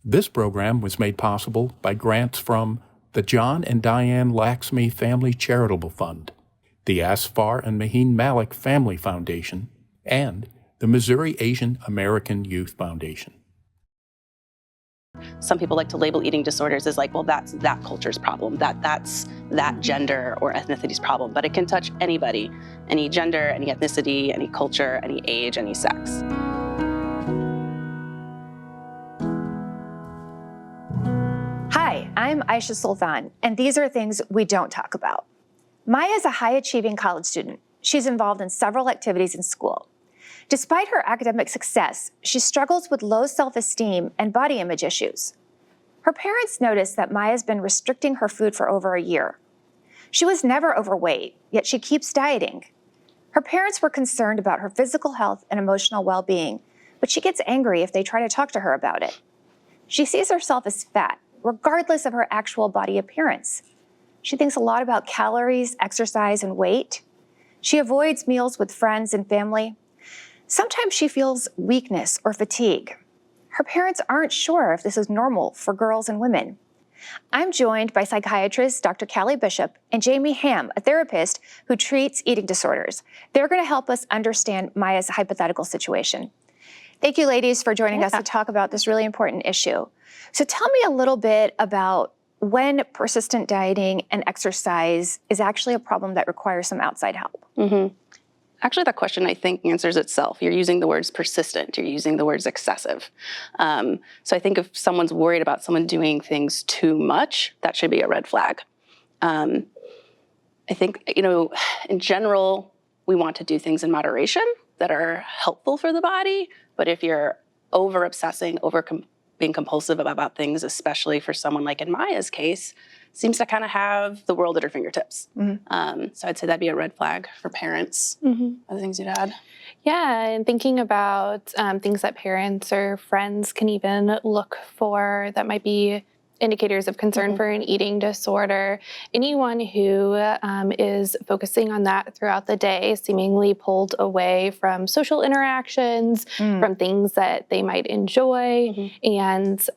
This program was made possible by grants from the John and Diane Laxmi Family Charitable Fund, the Asfar and Maheen Malik Family Foundation, and the Missouri Asian American Youth Foundation. Some people like to label eating disorders as like, well, that's that culture's problem, that's that gender or ethnicity's problem, but it can touch anybody, any gender, any ethnicity, any culture, any age, any sex. Hi, I'm Aisha Sultan, and these are things we don't talk about. Maya is a high-achieving college student. She's involved in several activities in school. Despite her academic success, she struggles with low self-esteem and body image issues. Her parents noticed that Maya's been restricting her food for over a year. She was never overweight, yet she keeps dieting. Her parents were concerned about her physical health and emotional well-being, but she gets angry if they try to talk to her about it. She sees herself as fat, regardless of her actual body appearance. She thinks a lot about calories, exercise, and weight. She avoids meals with friends and family. Sometimes she feels weakness or fatigue. Her parents aren't sure if this is normal for girls and women. I'm joined by psychiatrist Dr. Callie Bishop and Jaimee Hamm, a therapist who treats eating disorders. They're going to help us understand Maya's hypothetical situation. Thank you, ladies, for joining us to talk about this really important issue. So tell me a little bit about when persistent dieting and exercise is actually a problem that requires some outside help. Actually, that question, I think, answers itself. You're using the words persistent. You're using the words excessive. So I think if someone's worried about someone doing things too much, that should be a red flag. I think, in general, we want to do things in moderation that are helpful for the body. But if you're over-obsessing, being compulsive about things, especially for someone like in Maya's case, seems to kind of have the world at her fingertips. So I'd say that'd be a red flag for parents. Other things you'd add? Yeah, and thinking about things that parents or friends can even look for that might be indicators of concern for an eating disorder. Anyone who is focusing on that throughout the day, seemingly pulled away from social interactions, from things that they might enjoy, and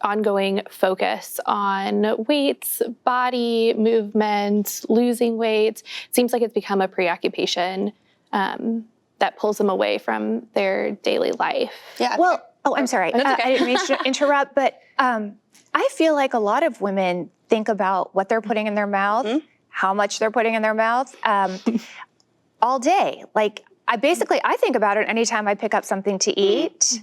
ongoing focus on weight, body, movement, losing weight. Seems like it's become a preoccupation that pulls them away from their daily life. Yeah. Well, I'm sorry. Okay. I didn't mean to interrupt, but I feel like a lot of women think about what they're putting in their mouth, how much they're putting in their mouth all day. Like I think about it anytime I pick up something to eat.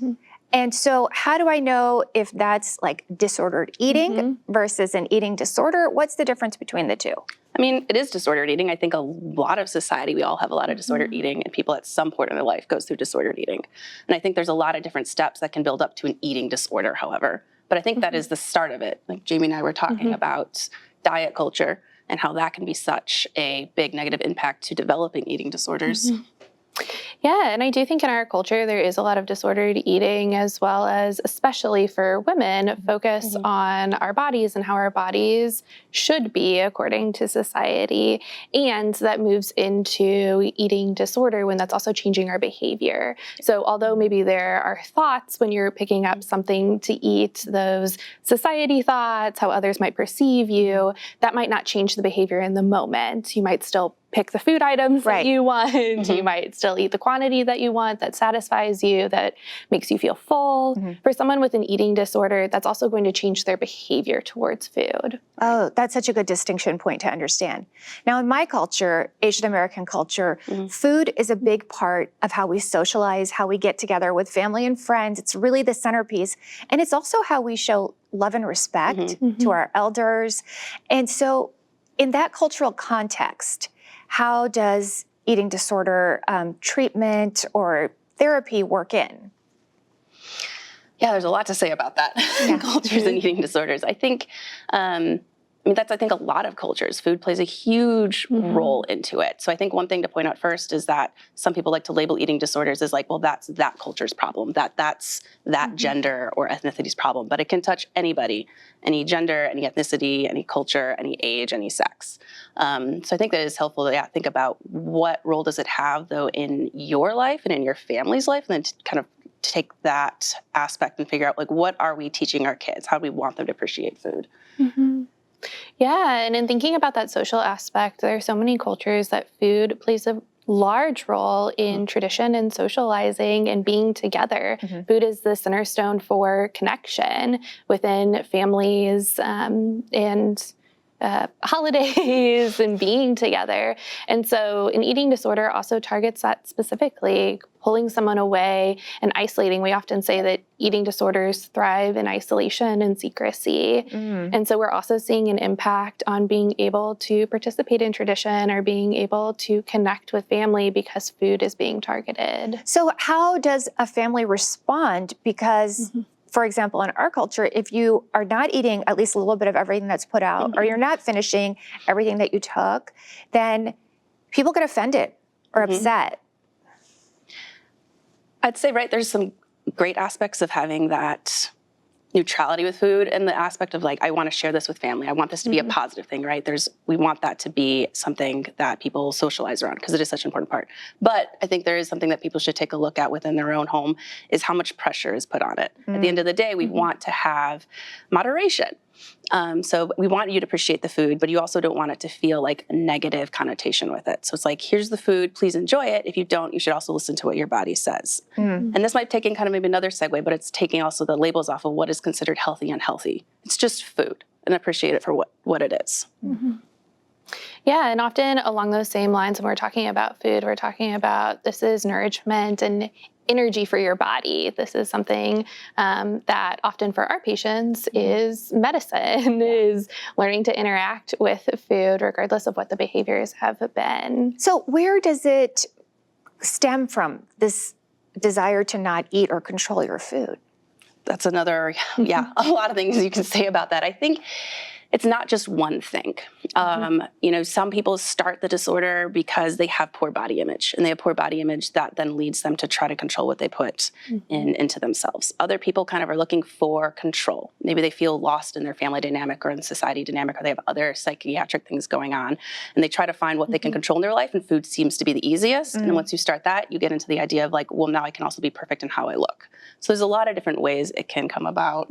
And so how do I know if that's like disordered eating versus an eating disorder? What's the difference between the two? I mean, it is disordered eating. I think a lot of society, we all have a lot of disordered eating, and people at some point in their life goes through disordered eating. And I think there's a lot of different steps that can build up to an eating disorder, however. But I think that is the start of it. Like Jaimee and I were talking about diet culture and how that can be such a big negative impact to developing eating disorders. Yeah, and I do think in our culture there is a lot of disordered eating, as well as, especially for women, focus on our bodies and how our bodies should be according to society. And that moves into eating disorder when that's also changing our behavior. So although maybe there are thoughts when you're picking up something to eat, those society thoughts, how others might perceive you, that might not change the behavior in the moment. You might still pick the food items that you want. You might still eat the quantity that you want, that satisfies you, that makes you feel full. For someone with an eating disorder, that's also going to change their behavior towards food. Oh, that's such a good distinction point to understand. Now, in my culture, Asian American culture, food is a big part of how we socialize, how we get together with family and friends. It's really the centerpiece. And it's also how we show love and respect to our elders. And so in that cultural context, how does eating disorder treatment or therapy work in? Yeah, there's a lot to say about that in cultures and eating disorders. I think, that's, a lot of cultures. Food plays a huge role into it. So I think one thing to point out first is that some people like to label eating disorders as like, well, that's that culture's problem, that's that gender or ethnicity's problem, but it can touch anybody, any gender, any ethnicity, any culture, any age, any sex. So I think that it's helpful to think about what role does it have, though, in your life and in your family's life, and then to kind of take that aspect and figure out, like, what are we teaching our kids? How do we want them to appreciate food? Mm-hmm. Yeah, and in thinking about that social aspect, there are so many cultures that food plays a large role in tradition and socializing and being together. Food is the center stone for connection within families and holidays and being together. And so an eating disorder also targets that specifically, pulling someone away and isolating. We often say that eating disorders thrive in isolation and secrecy. And so we're also seeing an impact on being able to participate in tradition or being able to connect with family because food is being targeted. So how does a family respond? Because for example, in our culture, if you are not eating at least a little bit of everything that's put out, or you're not finishing everything that you took, then people get offended or upset. I'd say, right, there's some great aspects of having that neutrality with food, and the aspect of, like, I want to share this with family. I want this to be a positive thing, right? We want that to be something that people socialize around because it is such an important part. But I think there is something that people should take a look at within their own home, is how much pressure is put on it. At the end of the day, we want to have moderation. So we want you to appreciate the food, but you also don't want it to feel like a negative connotation with it. So it's like, here's the food, please enjoy it. If you don't, you should also listen to what your body says. And this might take in kind of maybe another segue, but it's taking also the labels off of what is considered healthy and unhealthy. It's just food, and appreciate it for what it is. Yeah, and often along those same lines, when we're talking about food, we're talking about this is nourishment and energy for your body. This is something that often for our patients is medicine, is learning to interact with food regardless of what the behaviors have been. So where does it stem from, this desire to not eat or control your food? That's another, a lot of things you can say about that. I think it's not just one thing. Some people start the disorder because they have poor body image, and they have poor body image that then leads them to try to control what they put into themselves. Other people kind of are looking for control. Maybe they feel lost in their family dynamic or in society dynamic, or they have other psychiatric things going on, and they try to find what they can control in their life, and food seems to be the easiest. And once you start that, you get into the idea of, like, well, now I can also be perfect in how I look. So there's a lot of different ways it can come about.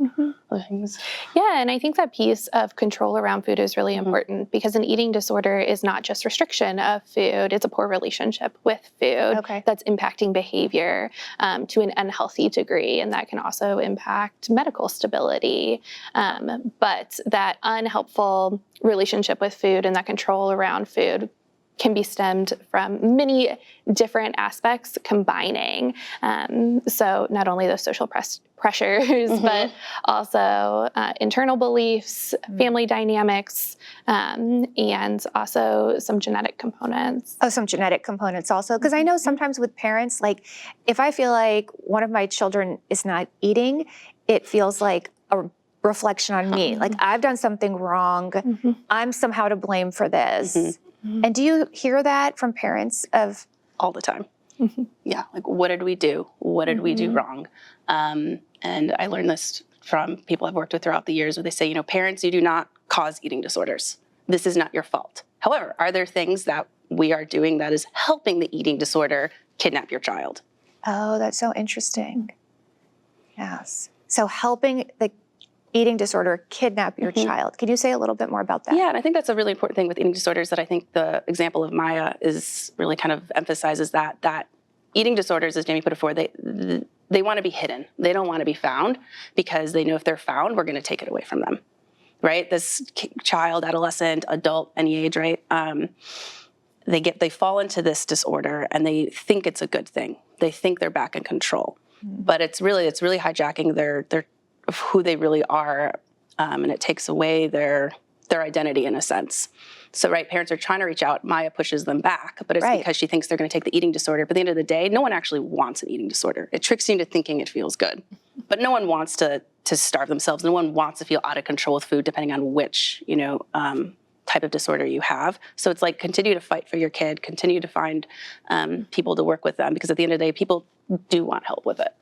Other things. Yeah, and I think that piece of control around food is really important, because an eating disorder is not just restriction of food, it's a poor relationship with food that's impacting behavior to an unhealthy degree, and that can also impact medical stability. But that unhelpful relationship with food and that control around food can be stemmed from many different aspects combining. So not only those social pressures, but also internal beliefs, family dynamics, and also some genetic components. Oh, some genetic components also. Because I know sometimes with parents, like, if I feel like one of my children is not eating, it feels like a reflection on me. Like, I've done something wrong. I'm somehow to blame for this. And do you hear that from parents of? All the time. Yeah, like, what did we do? What did we do wrong? And I learned this from people I've worked with throughout the years, where they say, parents, you do not cause eating disorders. This is not your fault. However, are there things that we are doing that is helping the eating disorder kidnap your child? Oh, that's so interesting. Yes. So helping the eating disorder kidnap your child. Can you say a little bit more about that? Yeah, and I think that's a really important thing with eating disorders, that I think the example of Maya is really kind of emphasizes that eating disorders, as Jaimee put it forward, they want to be hidden. They don't want to be found, because they know if they're found, we're going to take it away from them, right? This child, adolescent, adult, any age, right? They fall into this disorder and they think it's a good thing. They think they're back in control, but it's really hijacking their of who they really are, and it takes away their identity in a sense. So, right, parents are trying to reach out. Maya pushes them back, but it's because she thinks they're going to take the eating disorder. But at the end of the day, no one actually wants an eating disorder. It tricks you into thinking it feels good, but no one wants to starve themselves. No one wants to feel out of control with food, depending on which type of disorder you have. So it's like, continue to fight for your kid, continue to find people to work with them, because at the end of the day, people do want help with it.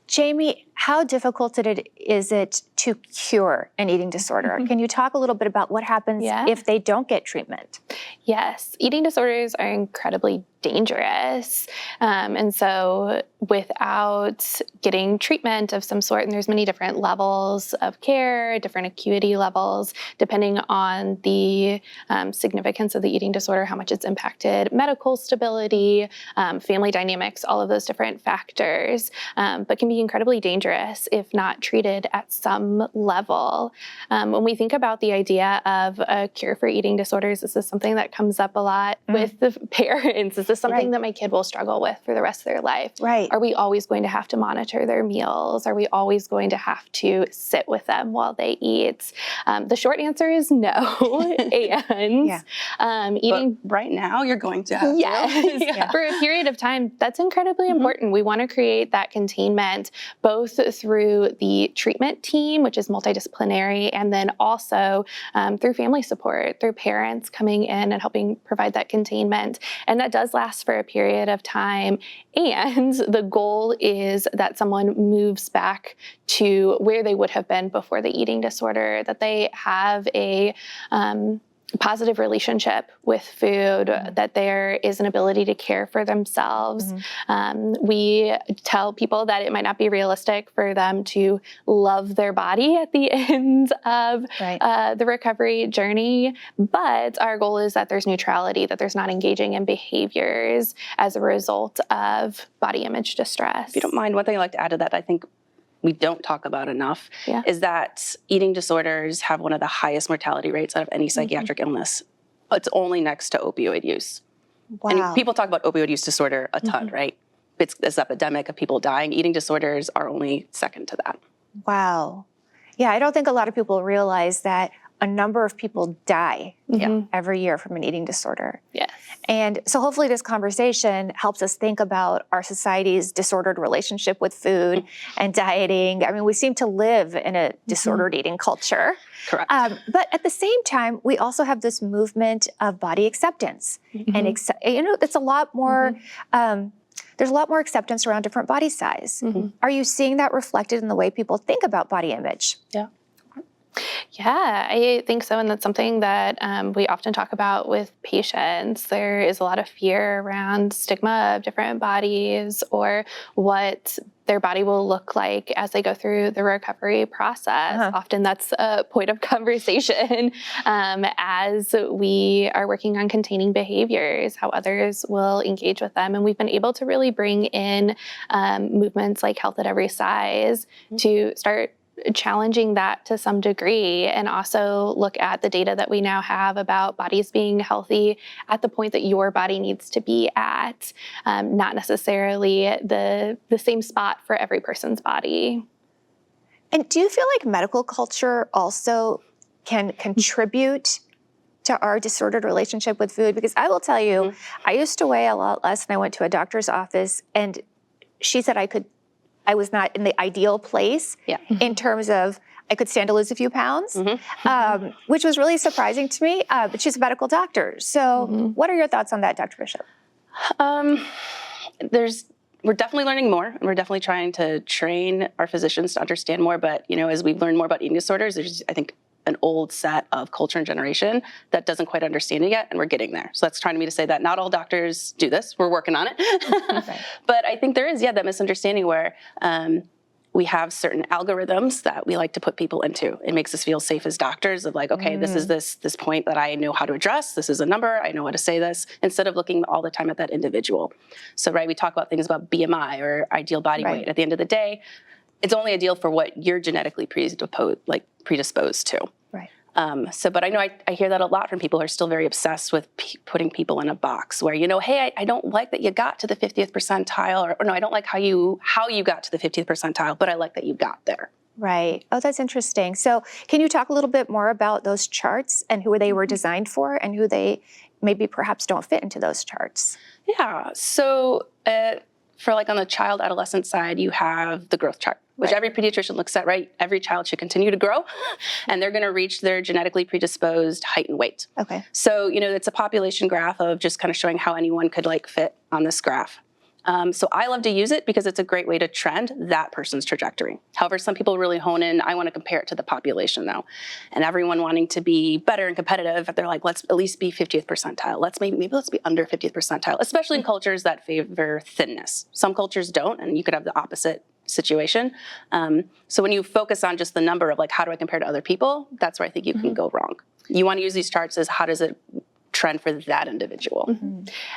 Jaimee, how difficult is it to cure an eating disorder? Can you talk a little bit about what happens if they don't get treatment? Yes, eating disorders are incredibly dangerous. And so without getting treatment of some sort, and there's many different levels of care, different acuity levels, depending on the significance of the eating disorder, how much it's impacted medical stability, family dynamics, all of those different factors, but can be incredibly dangerous if not treated at some level. When we think about the idea of a cure for eating disorders, this is something that comes up a lot with the parents. Is this something that my kid will struggle with for the rest of their life? Are we always going to have to monitor their meals? Are we always going to have to sit with them while they eat? The short answer is no. And eating but right now, you're going to have to. For a period of time, that's incredibly important. We want to create that containment both through the treatment team, which is multidisciplinary, and then also through family support, through parents coming in and helping provide that containment. And that does last for a period of time. And the goal is that someone moves back to where they would have been before the eating disorder, that they have a positive relationship with food, that there is an ability to care for themselves. We tell people that it might not be realistic for them to love their body at the end of the recovery journey, but our goal is that there's neutrality, that there's not engaging in behaviors as a result of body image distress. If you don't mind, one thing I'd like to add to that, I think we don't talk about enough, is that eating disorders have one of the highest mortality rates out of any psychiatric illness. It's only next to opioid use. And people talk about opioid use disorder a ton, right? It's this epidemic of people dying. Eating disorders are only second to that. Wow. Yeah, I don't think a lot of people realize that a number of people die every year from an eating disorder. Yes. And so hopefully this conversation helps us think about our society's disordered relationship with food and dieting. I mean, we seem to live in a disordered eating culture. Correct. But at the same time, we also have this movement of body acceptance. And, it's a lot more, there's a lot more acceptance around different body size. Are you seeing that reflected in the way people think about body image? Yeah, I think so. And that's something that we often talk about with patients. There is a lot of fear around stigma of different bodies or what their body will look like as they go through the recovery process. Often that's a point of conversation as we are working on containing behaviors, how others will engage with them. And we've been able to really bring in movements like Health at Every Size to start challenging that to some degree, and also look at the data that we now have about bodies being healthy at the point that your body needs to be at, not necessarily the same spot for every person's body. And do you feel like medical culture also can contribute to our disordered relationship with food? Because I will tell you, I used to weigh a lot less, and I went to a doctor's office, and she said I was not in the ideal place in terms of I could stand to lose a few pounds, which was really surprising to me. But she's a medical doctor. So what are your thoughts on that, Dr. Bishop? We're definitely learning more, and we're definitely trying to train our physicians to understand more. But, as we've learned more about eating disorders, there's, I think, an old set of culture and generation that doesn't quite understand it yet, and we're getting there. So that's trying to me to say that not all doctors do this. We're working on it. But I think there is, that misunderstanding where we have certain algorithms that we like to put people into. It makes us feel safe as doctors of like, okay, this is this point that I know how to address. This is a number. I know how to say this, instead of looking all the time at that individual. So, we talk about things about BMI or ideal body weight. At the end of the day, it's only ideal for what you're genetically predisposed to. But I know I hear that a lot from people who are still very obsessed with putting people in a box where, hey, I don't like that you got to the 50th percentile, or no, I don't like how you got to the 50th percentile, but I like that you got there. Right. Oh, that's interesting. So can you talk a little bit more about those charts and who they were designed for and who they maybe perhaps don't fit into those charts? Yeah. So for on the child adolescent side, you have the growth chart, which every pediatrician looks at, right? Every child should continue to grow, and they're going to reach their genetically predisposed height and weight. Okay. So, it's a population graph of just kind of showing how anyone could fit on this graph. So I love to use it because it's a great way to trend that person's trajectory. However, some people really hone in, I want to compare it to the population though. And everyone wanting to be better and competitive, they're like, let's at least be 50th percentile. Maybe let's be under 50th percentile, especially in cultures that favor thinness. Some cultures don't, and you could have the opposite situation. So when you focus on just the number of like, how do I compare to other people? That's where I think you can go wrong. You want to use these charts as how does it trend for that individual.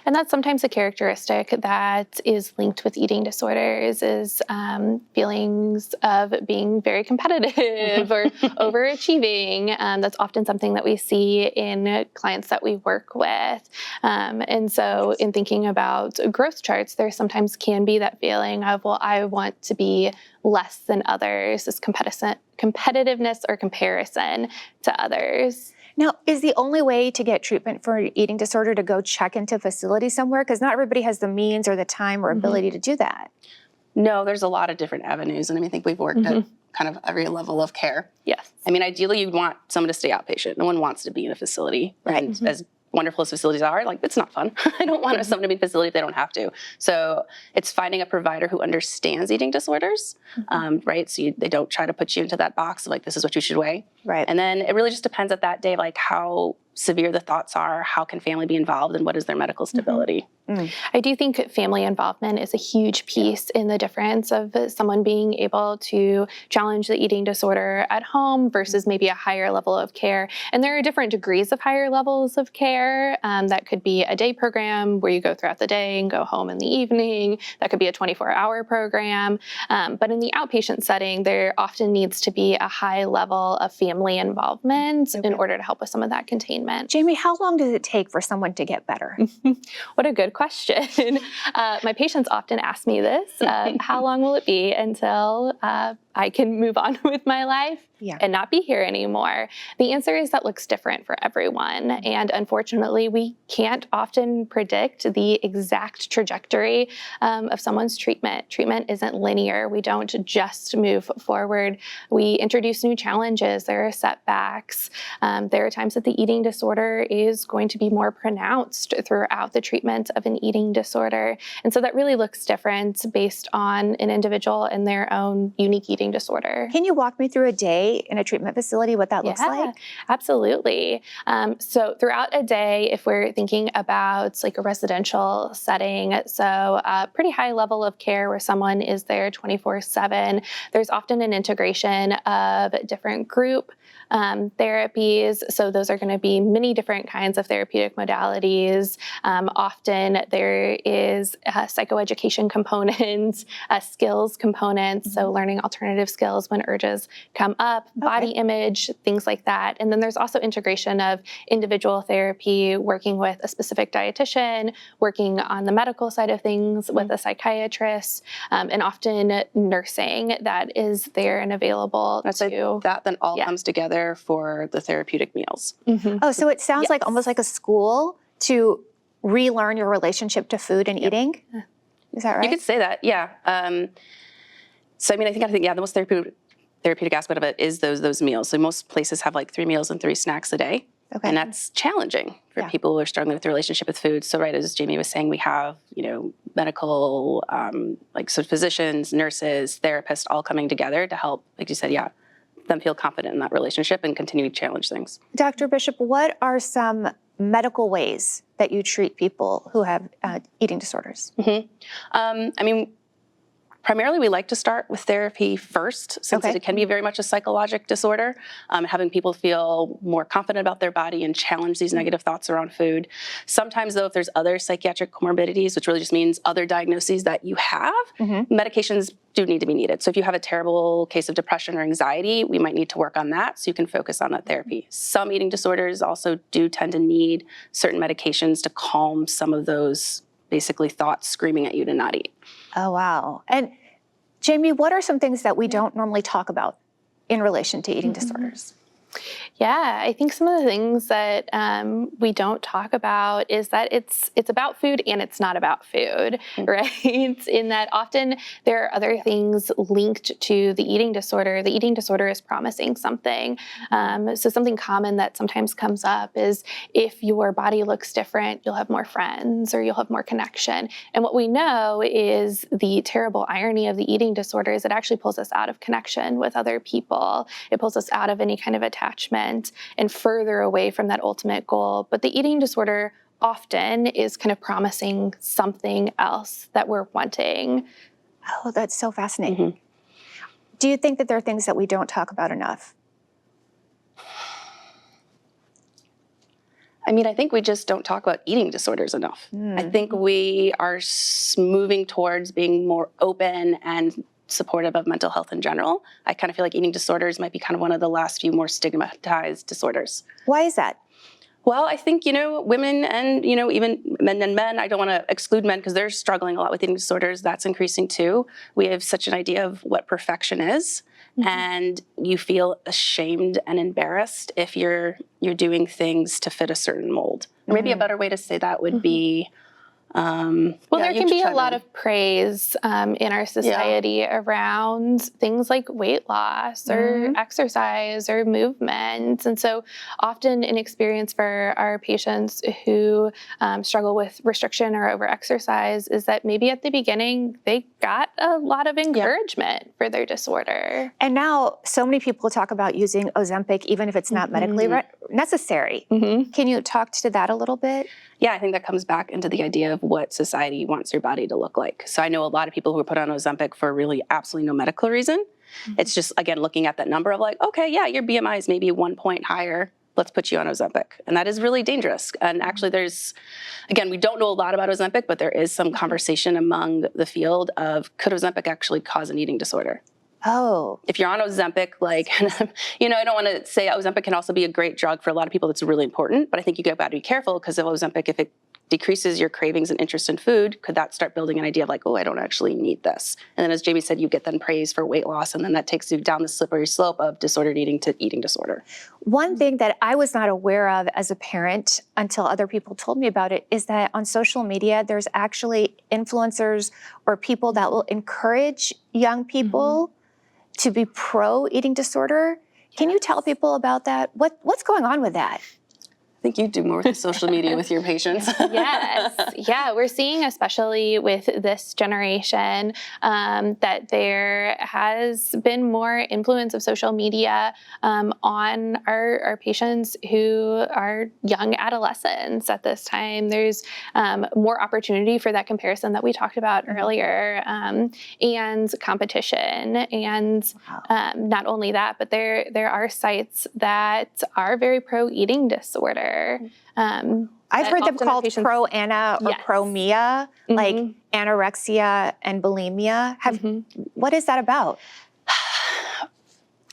And that's sometimes a characteristic that is linked with eating disorders is feelings of being very competitive or overachieving. That's often something that we see in clients that we work with. And so in thinking about growth charts, there sometimes can be that feeling of, well, I want to be less than others, this competitiveness or comparison to others. Now, is the only way to get treatment for an eating disorder to go check into a facility somewhere? Because not everybody has the means or the time or ability to do that. No, there's a lot of different avenues. And I think we've worked at kind of every level of care. Yes. I mean, ideally, you'd want someone to stay outpatient. No one wants to be in a facility. Right. And as wonderful as facilities are, like, it's not fun. I don't want someone to be in a facility if they don't have to. So it's finding a provider who understands eating disorders, right? So they don't try to put you into that box of like, this is what you should weigh. Right. And then it really just depends at that day, like how severe the thoughts are, how can family be involved, and what is their medical stability. I do think family involvement is a huge piece in the difference of someone being able to challenge the eating disorder at home versus maybe a higher level of care. And there are different degrees of higher levels of care. That could be a day program where you go throughout the day and go home in the evening. That could be a 24-hour program. But in the outpatient setting, there often needs to be a high level of family involvement in order to help with some of that containment. Jaimee, how long does it take for someone to get better? What a good question. My patients often ask me this, how long will it be until I can move on with my life and not be here anymore? The answer is that looks different for everyone. And unfortunately, we can't often predict the exact trajectory of someone's treatment. Treatment isn't linear. We don't just move forward. We introduce new challenges. There are setbacks. There are times that the eating disorder is going to be more pronounced throughout the treatment of an eating disorder. And so that really looks different based on an individual and their own unique eating disorder. Can you walk me through a day in a treatment facility, what that looks like? Absolutely. So throughout a day, if we're thinking about like a residential setting, so a pretty high level of care where someone is there 24/7, there's often an integration of different group therapies. So those are going to be many different kinds of therapeutic modalities. Often there is a psychoeducation component, a skills component, so learning alternative skills when urges come up, body image, things like that. And then there's also integration of individual therapy, working with a specific dietitian, working on the medical side of things with a psychiatrist, and often nursing that is there and available to. That then all comes together for the therapeutic meals. Oh, so it sounds like almost like a school to relearn your relationship to food and eating? Is that right? You could say that, yeah. So I think the most therapeutic aspect of it is those meals. So most places have like 3 meals and 3 snacks a day. Okay. And that's challenging for people who are struggling with their relationship with food. So right, as Jaimee was saying, we have, medical, physicians, nurses, therapists all coming together to help, like you said, them feel confident in that relationship and continue to challenge things. Dr. Bishop, what are some medical ways that you treat people who have eating disorders? Primarily, we like to start with therapy first, since it can be very much a psychologic disorder, having people feel more confident about their body and challenge these negative thoughts around food. Sometimes, though, if there's other psychiatric comorbidities, which really just means other diagnoses that you have, medications do need to be needed. So if you have a terrible case of depression or anxiety, we might need to work on that so you can focus on that therapy. Some eating disorders also do tend to need certain medications to calm some of those basically thoughts screaming at you to not eat. Oh, wow. And Jaimee, what are some things that we don't normally talk about in relation to eating disorders? Yeah, I think some of the things that we don't talk about is that it's about food and it's not about food, right? In that often there are other things linked to the eating disorder. The eating disorder is promising something. So something common that sometimes comes up is if your body looks different, you'll have more friends or you'll have more connection. And what we know is the terrible irony of the eating disorder is it actually pulls us out of connection with other people. It pulls us out of any kind of attachment and further away from that ultimate goal. But the eating disorder often is kind of promising something else that we're wanting. Oh, that's so fascinating. Do you think that there are things that we don't talk about enough? I mean, I think we just don't talk about eating disorders enough. I think we are moving towards being more open and supportive of mental health in general. I kind of feel like eating disorders might be kind of one of the last few more stigmatized disorders. Why is that? Well, I think, women and, even men, I don't want to exclude men because they're struggling a lot with eating disorders. That's increasing too. We have such an idea of what perfection is. And you feel ashamed and embarrassed if you're doing things to fit a certain mold. Or maybe a better way to say that would be, there can be a lot of praise in our society around things like weight loss or exercise or movement. And so often an experience for our patients who struggle with restriction or over-exercise is that maybe at the beginning they got a lot of encouragement for their disorder. And now so many people talk about using Ozempic even if it's not medically necessary. Can you talk to that a little bit? Yeah, I think that comes back into the idea of what society wants your body to look like. So I know a lot of people who are put on Ozempic for really absolutely no medical reason. It's just, again, looking at that number of like, okay, yeah, your BMI is maybe 1 point higher. Let's put you on Ozempic. And that is really dangerous. And actually again, we don't know a lot about Ozempic, but there is some conversation among the field of could Ozempic actually cause an eating disorder? Oh. If you're on Ozempic, I don't want to say Ozempic can also be a great drug for a lot of people. That's really important. But I think you got to be careful because of Ozempic, if it decreases your cravings and interest in food, could that start building an idea of like, oh, I don't actually need this? And then as Jaimee said, you get then praise for weight loss. And then that takes you down the slippery slope of disordered eating to eating disorder. One thing that I was not aware of as a parent until other people told me about it is that on social media, there's actually influencers or people that will encourage young people to be pro eating disorder. Can you tell people about that? What's going on with that? I think you do more with social media with your patients. Yes. Yeah, we're seeing, especially with this generation, that there has been more influence of social media on our patients who are young adolescents at this time. There's more opportunity for that comparison that we talked about earlier, and competition. And not only that, but there are sites that are very pro eating disorder. I've heard them called pro-Anna or pro-Mia, like anorexia and bulimia. What is that about?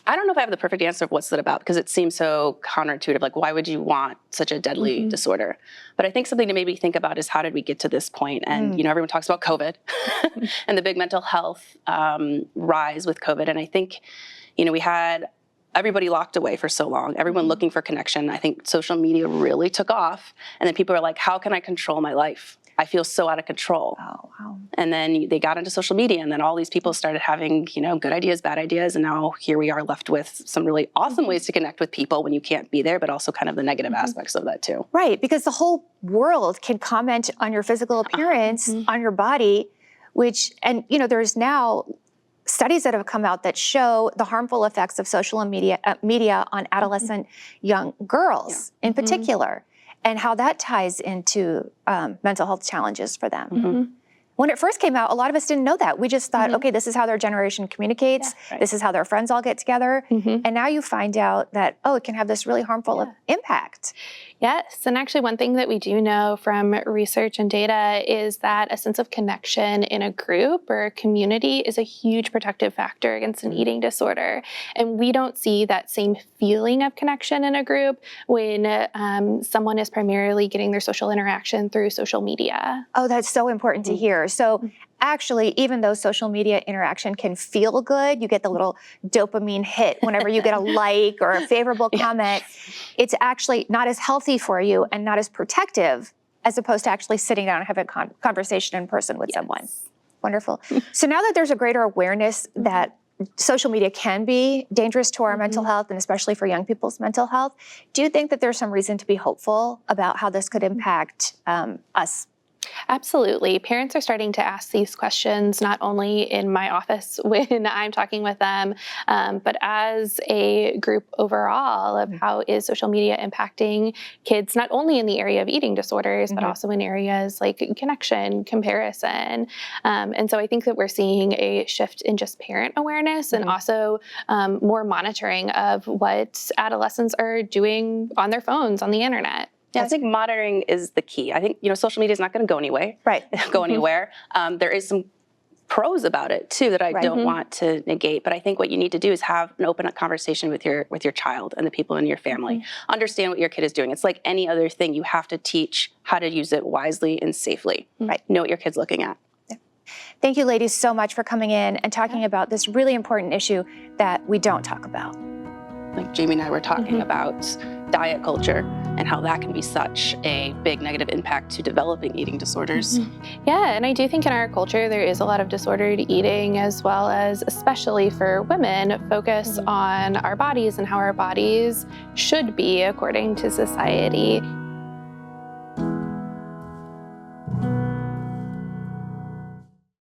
I don't know if I have the perfect answer of what's that about because it seems so counterintuitive. Like, why would you want such a deadly disorder? But I think something to maybe think about is how did we get to this point? And, everyone talks about COVID and the big mental health rise with COVID. And I think, we had everybody locked away for so long, everyone looking for connection. I think social media really took off. And then people are like, how can I control my life? I feel so out of control. Oh, wow. And then they got into social media and then all these people started having, good ideas, bad ideas. And now here we are left with some really awesome ways to connect with people when you can't be there, but also kind of the negative aspects of that too. Right, because the whole world can comment on your physical appearance, on your body, there's now studies that have come out that show the harmful effects of social media on adolescent young girls in particular, and how that ties into mental health challenges for them. When it first came out, a lot of us didn't know that. We just thought, okay, this is how their generation communicates. Yeah, right. This is how their friends all get together. And now you find out that, it can have this really harmful impact. Yes, and actually one thing that we do know from research and data is that a sense of connection in a group or a community is a huge protective factor against an eating disorder. And we don't see that same feeling of connection in a group when someone is primarily getting their social interaction through social media. Oh, that's so important to hear. So actually, even though social media interaction can feel good, you get the little dopamine hit whenever you get a like or a favorable comment, it's actually not as healthy for you and not as protective as opposed to actually sitting down and having a conversation in person with someone. Wonderful. So now that there's a greater awareness that social media can be dangerous to our mental health, and especially for young people's mental health, do you think that there's some reason to be hopeful about how this could impact us? Absolutely. Parents are starting to ask these questions, not only in my office when I'm talking with them, but as a group overall of how is social media impacting kids, not only in the area of eating disorders, but also in areas like connection, comparison. And so I think that we're seeing a shift in just parent awareness and also more monitoring of what adolescents are doing on their phones, on the internet. Yeah, I think monitoring is the key. I think, social media is not going to go anywhere. Right. Go anywhere. There is some pros about it too that I don't want to negate. But I think what you need to do is have an open conversation with your child and the people in your family. Understand what your kid is doing. It's like any other thing. You have to teach how to use it wisely and safely. Right. Know what your kid's looking at. Thank you, ladies, so much for coming in and talking about this really important issue that we don't talk about. Like Jaimee and I were talking about diet culture and how that can be such a big negative impact to developing eating disorders. Yeah, and I do think in our culture there is a lot of disordered eating, as well as, especially for women, focus on our bodies and how our bodies should be according to society.